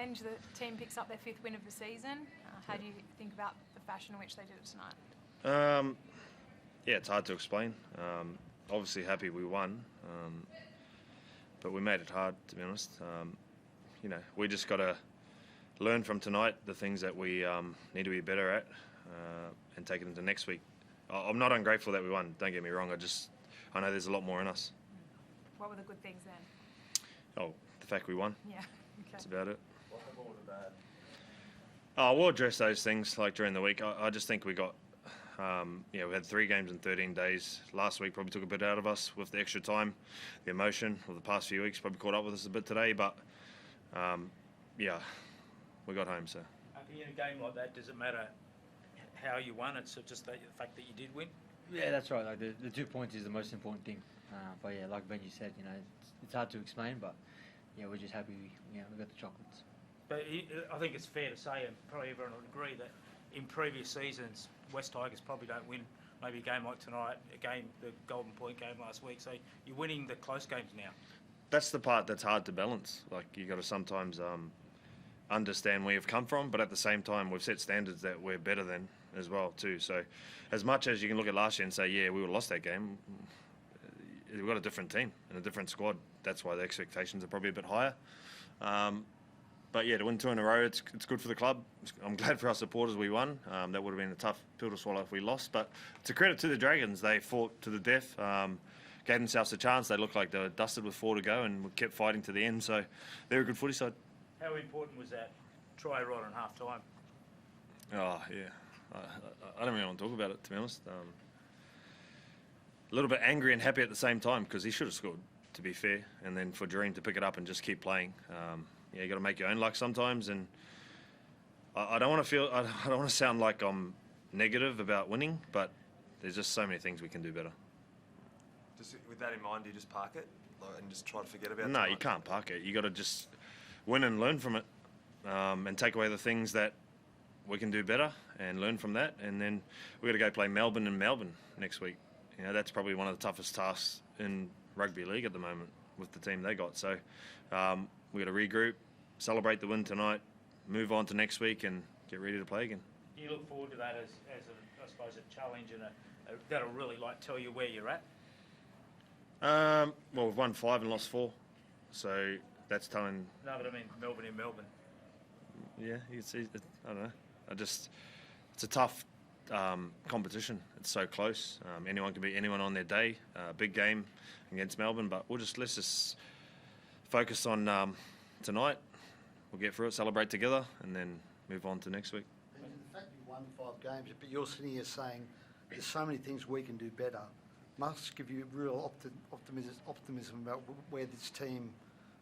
Benj, the team picks up their 5th win of the season. How do you think about the fashion in which they did it tonight? Yeah, it's hard to explain. Obviously happy we won, but we made it hard, to be honest. We just got to learn from tonight the things that we need to be better at and take it into next week. I'm not ungrateful that we won, don't get me wrong. I know there's a lot more in us. What were the good things then? Oh, the fact we won. Yeah, okay. That's about it. What the ball to bad? Oh, we'll address those things like during the week. I just think we got, we had 3 games in 13 days. Last week probably took a bit out of us with the extra time. The emotion of the past few weeks probably caught up with us a bit today, but we got home, so. In a game like that, does it matter how you won? It's just the fact that you did win? Yeah, that's right. Like the 2 points is the most important thing. But yeah, like Benji said, it's hard to explain, but yeah, we're just happy we got the chocolates. But I think it's fair to say, and probably everyone would agree, that in previous seasons, West Tigers probably don't win maybe a game like tonight, the Golden Point game last week. So you're winning the close games now. That's the part that's hard to balance. Like, you got to sometimes understand where you've come from, but at the same time, we've set standards that we're better than as well too. So as much as you can look at last year and say, yeah, we would have lost that game, we've got a different team and a different squad. That's why the expectations are probably a bit higher. But yeah, to win 2 in a row, it's good for the club. I'm glad for our supporters we won. That would have been a tough pill to swallow if we lost. But it's a credit to the Dragons. They fought to the death, gave themselves a chance. They looked like they were dusted with 4 to go and kept fighting to the end. So they're a good footy side. How important was that try right on half time? Oh, yeah. I don't really want to talk about it, to be honest. A little bit angry and happy at the same time because he should have scored, to be fair. And then for Dream to pick it up and just keep playing. You got to make your own luck sometimes. And I don't want to sound like I'm negative about winning, but there's just so many things we can do better. Just with that in mind, do you just park it and just try to forget about it? No, you can't park it. You got to just win and learn from it, and take away the things that we can do better and learn from that. And then we got to go play Melbourne in Melbourne next week. That's probably one of the toughest tasks in rugby league at the moment with the team they got. So we got to regroup, celebrate the win tonight, move on to next week, and get ready to play again. Do you look forward to that as I suppose, a challenge and that'll really tell you where you're at? Well, we've won 5 and lost 4, so that's telling. No, but I mean Melbourne in Melbourne. Yeah, I don't know. It's a tough competition. It's so close. Anyone can beat anyone on their day. Big game against Melbourne, but let's just focus on tonight. We'll get through it, celebrate together, and then move on to next week. And the fact you won 5 games, but you're sitting here saying there's so many things we can do better, must give you real optimism about where this team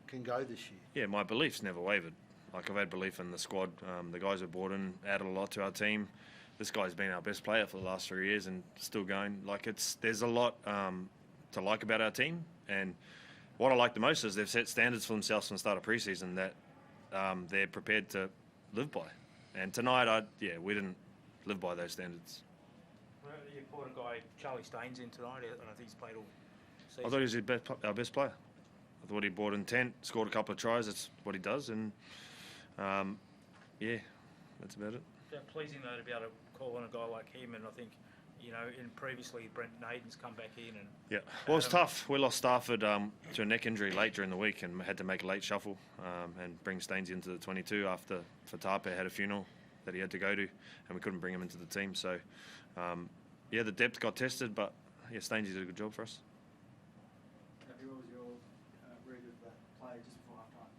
can go this year. Yeah, my belief's never wavered. Like, I've had belief in the squad. The guys have brought in, added a lot to our team. This guy's been our best player for the last 3 years and still going. There's a lot to like about our team, and what I like the most is they've set standards for themselves from the start of pre-season that they're prepared to live by. And tonight, we didn't live by those standards. Well, you brought a guy, Charlie Staines, in tonight, and I think he's played all season. I thought he was our best player. I thought he brought intent, scored a couple of tries. That's what he does, and that's about it. Yeah, pleasing though to be able to call on a guy like him, and I think in previously Brent Naden's come back in and. Yeah, well, it's tough. We lost Stafford to a neck injury late during the week and had to make a late shuffle and bring Staines into the 22 after Fatape had a funeral that he had to go to, and we couldn't bring him into the team. So, the depth got tested, but Staines did a good job for us. What was your read of that play just before half-time?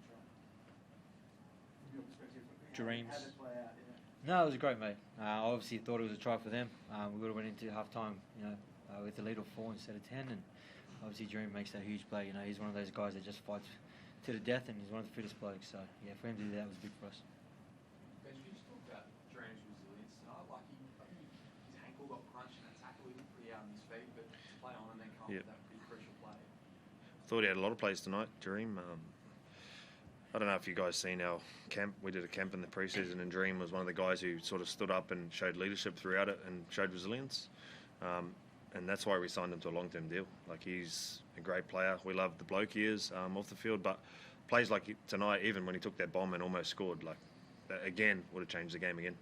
From your perspective, Dreams. How did it play out? No, it was great, mate. I obviously thought it was a try for them. We would have went into half-time, with a lead of 4 instead of 10, and obviously Dream makes that huge play. He's one of those guys that just fights to the death, and he's one of the fittest blokes. So yeah, for him to do that was big for us. Benji, you just talked about Dream's resilience tonight. Like his ankle got crunched in that tackle. He looked pretty out on his feet, but to play on and then come up with that pretty crucial play. I thought he had a lot of plays tonight, Dream. I don't know if you guys seen our camp. We did a camp in the preseason, and Dream was one of the guys who sort of stood up and showed leadership throughout it and showed resilience. And that's why we signed him to a long-term deal. Like, he's a great player. We love the bloke he is off the field, but plays like tonight, even when he took that bomb and almost scored, like that again would have changed the game again.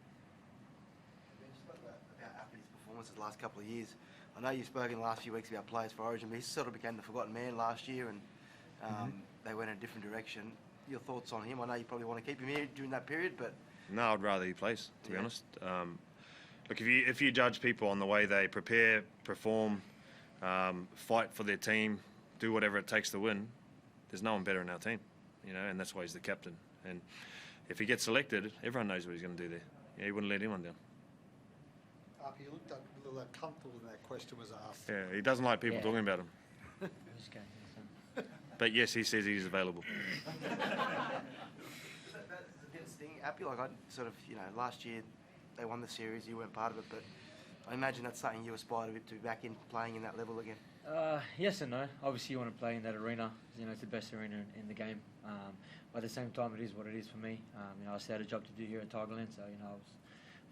Ben, you spoke about Appy's performances the last couple of years. I know you've spoken the last few weeks about players for Origin, but he sort of became the forgotten man last year, and they went in a different direction. Your thoughts on him? I know you probably want to keep him here during that period, but No, I'd rather he plays, to be honest. Look, if you judge people on the way they prepare, perform, fight for their team, do whatever it takes to win, there's no one better in our team, and that's why he's the captain. And if he gets selected, everyone knows what he's going to do there. Yeah, he wouldn't let anyone down. He looked a little uncomfortable when that question was asked. Yeah, he doesn't like people talking about him. This game, yes, But yes, he says he's available. that's a bit of sting. Appy, like I sort of, last year they won the series, you weren't part of it, but I imagine that's something you aspire to be back in playing in that level again. Yes and no. Obviously, you want to play in that arena. It's the best arena in the game. But at the same time, it is what it is for me. I still had a job to do here at Tigerland, so I was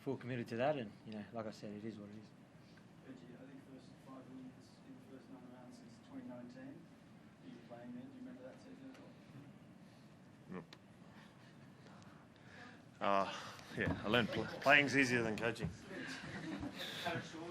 full committed to that. And like I said, it is what it is. Benji, I think first 5 wins in the first 9 rounds since 2019. Are you playing then? Do you remember that season at all? Yeah, I learned playing's easier than coaching. Coach Sean,